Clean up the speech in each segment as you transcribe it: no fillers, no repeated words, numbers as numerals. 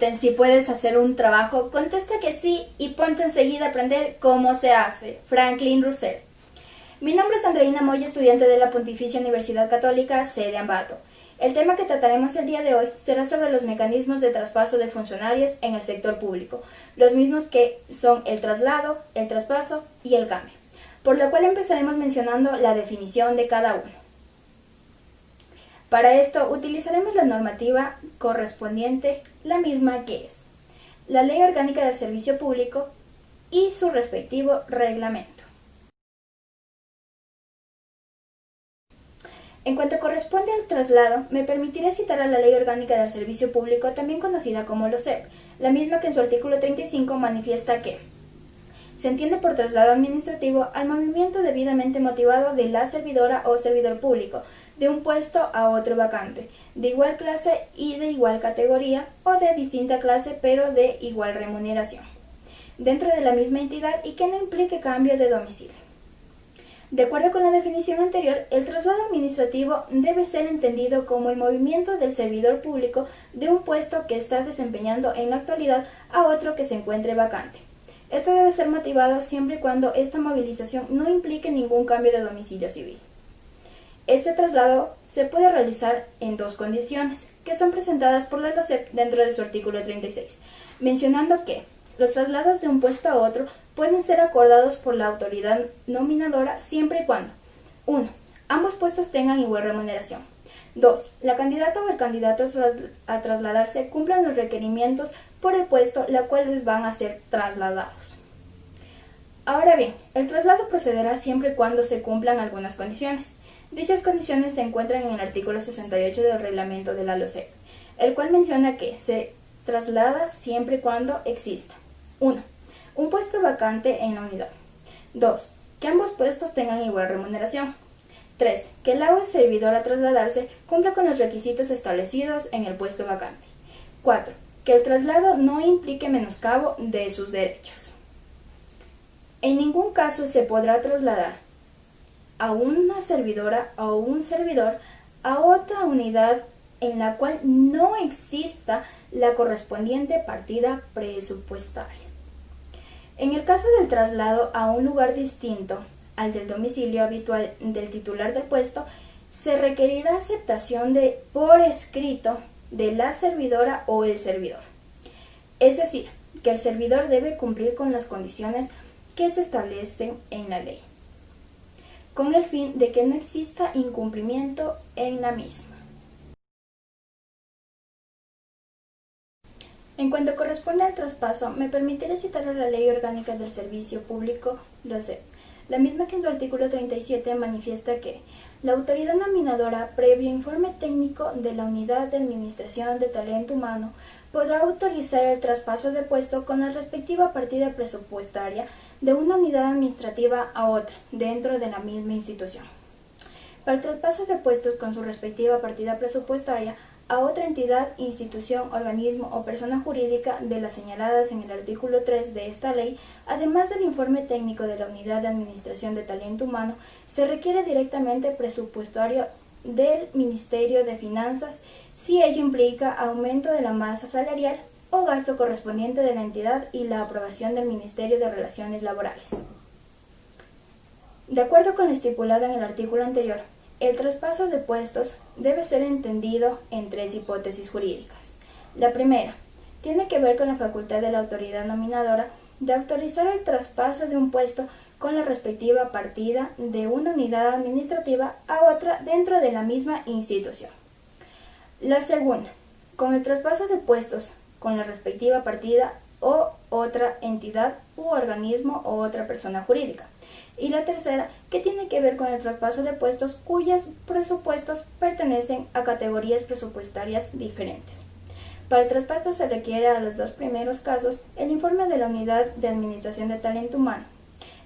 pregunten si puedes hacer un trabajo, contesta que sí y ponte enseguida a aprender cómo se hace. Franklin Russell. Mi nombre es Andreina Moya, estudiante de la Pontificia Universidad Católica, sede Ambato. El tema que trataremos el día de hoy será sobre los mecanismos de traspaso de funcionarios en el sector público, los mismos que son el traslado, el traspaso y el cambio, por lo cual empezaremos mencionando la definición de cada uno. Para esto utilizaremos la normativa correspondiente, la misma que es la Ley Orgánica del Servicio Público y su respectivo reglamento. En cuanto corresponde al traslado, me permitiré citar a la Ley Orgánica del Servicio Público, también conocida como LOSEP, la misma que en su artículo 35 manifiesta que se entiende por traslado administrativo al movimiento debidamente motivado de la servidora o servidor público de un puesto a otro vacante, de igual clase y de igual categoría o de distinta clase pero de igual remuneración, dentro de la misma entidad y que no implique cambio de domicilio. De acuerdo con la definición anterior, el traslado administrativo debe ser entendido como el movimiento del servidor público de un puesto que está desempeñando en la actualidad a otro que se encuentre vacante. Esto debe ser motivado siempre y cuando esta movilización no implique ningún cambio de domicilio civil. Este traslado se puede realizar en dos condiciones, que son presentadas por la LOSEP dentro de su artículo 36, mencionando que los traslados de un puesto a otro pueden ser acordados por la autoridad nominadora siempre y cuando 1. Ambos puestos tengan igual remuneración. 2. La candidata o el candidato a trasladarse cumplan los requerimientos por el puesto, la cual les van a ser trasladados. Ahora bien, el traslado procederá siempre y cuando se cumplan algunas condiciones. Dichas condiciones se encuentran en el artículo 68 del reglamento de la LOSEP, el cual menciona que se traslada siempre y cuando exista 1. Un puesto vacante en la unidad. 2. Que ambos puestos tengan igual remuneración. 3. Que el o el servidor a trasladarse cumpla con los requisitos establecidos en el puesto vacante. 4. Que el traslado no implique menoscabo de sus derechos. En ningún caso se podrá trasladar a una servidora o un servidor a otra unidad en la cual no exista la correspondiente partida presupuestaria. En el caso del traslado a un lugar distinto al del domicilio habitual del titular del puesto, se requerirá aceptación por escrito de la servidora o el servidor. Es decir, que el servidor debe cumplir con las condiciones que se establecen en la ley, con el fin de que no exista incumplimiento en la misma. En cuanto corresponde al traspaso, me permitiré citar a la Ley Orgánica del Servicio Público, LOSEP, la misma que en su artículo 37 manifiesta que la autoridad nominadora, previo informe técnico de la Unidad de Administración de Talento Humano, podrá autorizar el traspaso de puesto con la respectiva partida presupuestaria de una unidad administrativa a otra, dentro de la misma institución. Para el traspaso de puestos con su respectiva partida presupuestaria a otra entidad, institución, organismo o persona jurídica de las señaladas en el artículo 3 de esta ley, además del informe técnico de la Unidad de Administración de Talento Humano, se requiere directamente presupuestario del Ministerio de Finanzas si ello implica aumento de la masa salarial o gasto correspondiente de la entidad y la aprobación del Ministerio de Relaciones Laborales. De acuerdo con lo estipulado en el artículo anterior, el traspaso de puestos debe ser entendido en tres hipótesis jurídicas. La primera tiene que ver con la facultad de la autoridad nominadora de autorizar el traspaso de un puesto con la respectiva partida de una unidad administrativa a otra dentro de la misma institución. La segunda, con el traspaso de puestos con la respectiva partida o otra entidad u organismo o otra persona jurídica. Y la tercera, que tiene que ver con el traspaso de puestos cuyos presupuestos pertenecen a categorías presupuestarias diferentes. Para el traspaso se requiere a los dos primeros casos el informe de la Unidad de Administración de Talento Humano.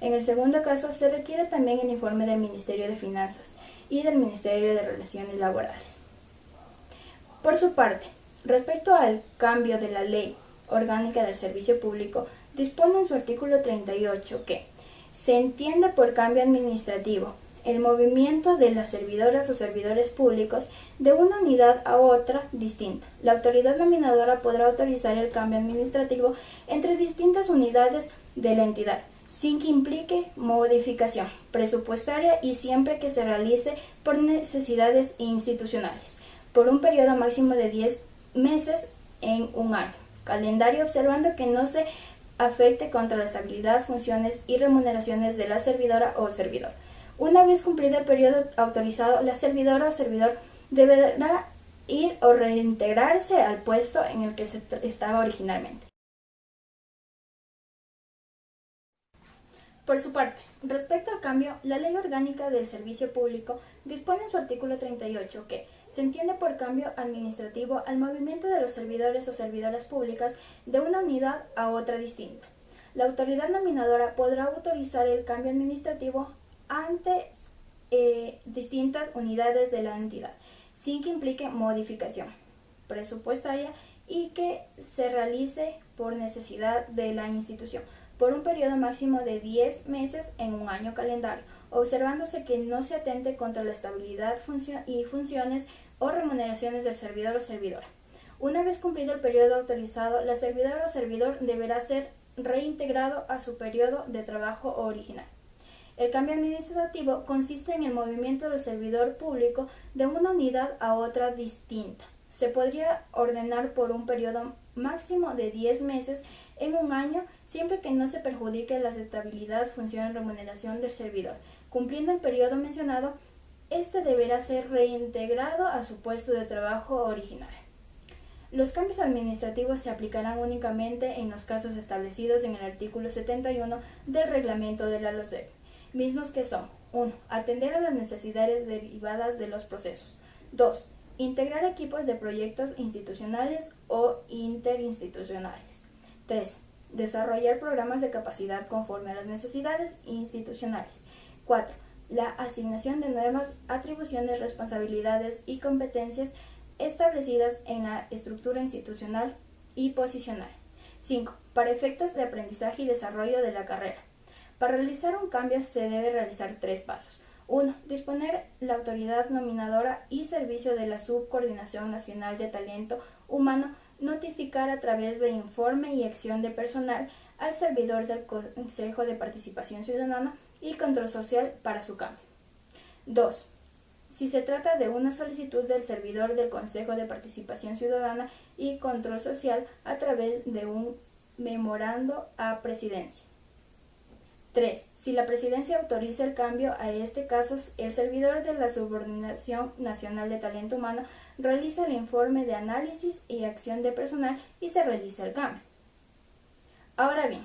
En el segundo caso se requiere también el informe del Ministerio de Finanzas y del Ministerio de Relaciones Laborales. Por su parte, respecto al cambio de la Ley Orgánica del Servicio Público, dispone en su artículo 38 que se entiende por cambio administrativo el movimiento de las servidoras o servidores públicos de una unidad a otra distinta. La autoridad nominadora podrá autorizar el cambio administrativo entre distintas unidades de la entidad, sin que implique modificación presupuestaria y siempre que se realice por necesidades institucionales, por un periodo máximo de 10 meses en un año calendario, observando que no se afecte contra la estabilidad, funciones y remuneraciones de la servidora o servidor. Una vez cumplido el periodo autorizado, la servidora o servidor deberá ir o reintegrarse al puesto en el que se estaba originalmente. Por su parte, respecto al cambio, la Ley Orgánica del Servicio Público dispone en su artículo 38 que se entiende por cambio administrativo al movimiento de los servidores o servidoras públicas de una unidad a otra distinta. La autoridad nominadora podrá autorizar el cambio administrativo ante distintas unidades de la entidad, sin que implique modificación presupuestaria y que se realice por necesidad de la institución, por un periodo máximo de 10 meses en un año calendario, observándose que no se atente contra la estabilidad y funciones o remuneraciones del servidor o servidora. Una vez cumplido el periodo autorizado, la servidora o servidor deberá ser reintegrado a su periodo de trabajo original. El cambio administrativo consiste en el movimiento del servidor público de una unidad a otra distinta. Se podría ordenar por un periodo máximo de 10 meses en un año, siempre que no se perjudique la estabilidad, función y remuneración del servidor. Cumpliendo el periodo mencionado, este deberá ser reintegrado a su puesto de trabajo original. Los cambios administrativos se aplicarán únicamente en los casos establecidos en el artículo 71 del reglamento de la LOSEP, mismos que son: 1. Atender a las necesidades derivadas de los procesos. 2. Integrar equipos de proyectos institucionales o interinstitucionales. 3. Desarrollar programas de capacidad conforme a las necesidades institucionales. 4. La asignación de nuevas atribuciones, responsabilidades y competencias establecidas en la estructura institucional y posicional. 5. Para efectos de aprendizaje y desarrollo de la carrera. Para realizar un cambio se debe realizar 3 pasos. 1. Disponer la autoridad nominadora y servicio de la Subcoordinación Nacional de Talento Humano notificar a través de informe y acción de personal al servidor del Consejo de Participación Ciudadana y Control Social para su cambio. 2. Si se trata de una solicitud del servidor del Consejo de Participación Ciudadana y Control Social a través de un memorando a Presidencia. 3. Si la Presidencia autoriza el cambio, a este caso, el servidor de la Subordinación Nacional de Talento Humano realiza el informe de análisis y acción de personal y se realiza el cambio. Ahora bien,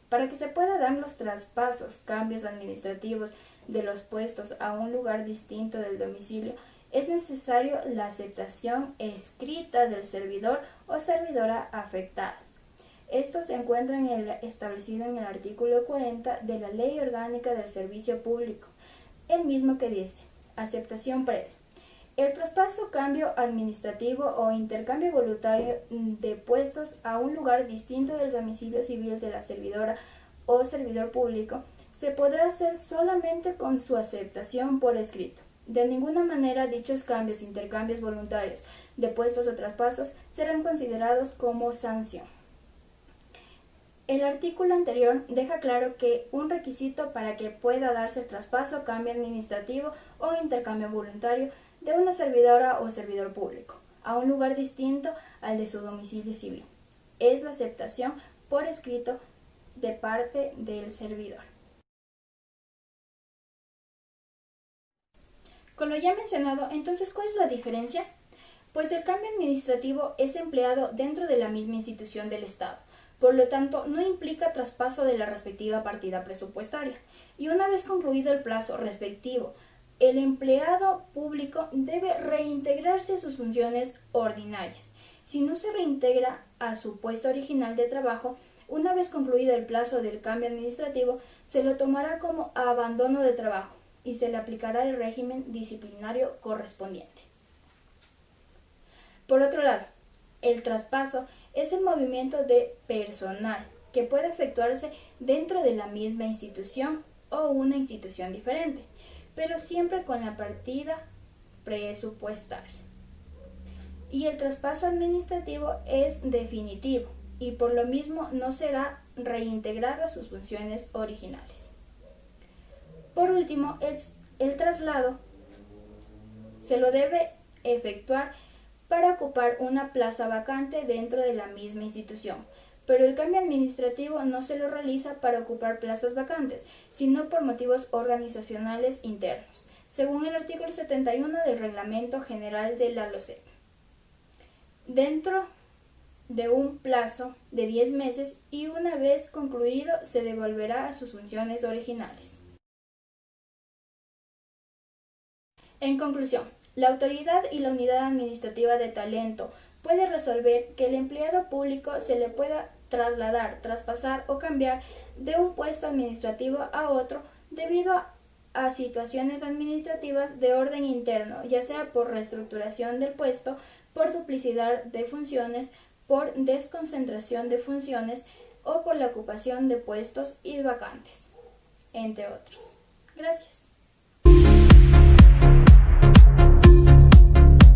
para que se pueda dar los traspasos, cambios administrativos de los puestos a un lugar distinto del domicilio, es necesario la aceptación escrita del servidor o servidora afectados. Esto se encuentra establecido en el artículo 40 de la Ley Orgánica del Servicio Público, el mismo que dice: aceptación previa. El traspaso, cambio administrativo o intercambio voluntario de puestos a un lugar distinto del domicilio civil de la servidora o servidor público se podrá hacer solamente con su aceptación por escrito. De ninguna manera dichos cambios, intercambios voluntarios de puestos o traspasos serán considerados como sanción. El artículo anterior deja claro que un requisito para que pueda darse el traspaso, cambio administrativo o intercambio voluntario de una servidora o servidor público a un lugar distinto al de su domicilio civil es la aceptación por escrito de parte del servidor. Con lo ya mencionado, entonces, ¿cuál es la diferencia? Pues el cambio administrativo es empleado dentro de la misma institución del Estado. Por lo tanto, no implica traspaso de la respectiva partida presupuestaria. Y una vez concluido el plazo respectivo, el empleado público debe reintegrarse a sus funciones ordinarias. Si no se reintegra a su puesto original de trabajo, una vez concluido el plazo del cambio administrativo, se lo tomará como abandono de trabajo y se le aplicará el régimen disciplinario correspondiente. Por otro lado, el traspaso es el movimiento de personal que puede efectuarse dentro de la misma institución o una institución diferente. pero siempre con la partida presupuestaria. Y el traspaso administrativo es definitivo y por lo mismo no será reintegrado a sus funciones originales. Por último, el traslado se lo debe efectuar para ocupar una plaza vacante dentro de la misma institución, pero el cambio administrativo no se lo realiza para ocupar plazas vacantes, sino por motivos organizacionales internos, según el artículo 71 del Reglamento General de la LOCEP. Dentro de un plazo de 10 meses y una vez concluido se devolverá a sus funciones originales. En conclusión, la autoridad y la unidad administrativa de talento puede resolver que el empleado público se le pueda trasladar, traspasar o cambiar de un puesto administrativo a otro debido a situaciones administrativas de orden interno, ya sea por reestructuración del puesto, por duplicidad de funciones, por desconcentración de funciones o por la ocupación de puestos y vacantes, entre otros. Gracias.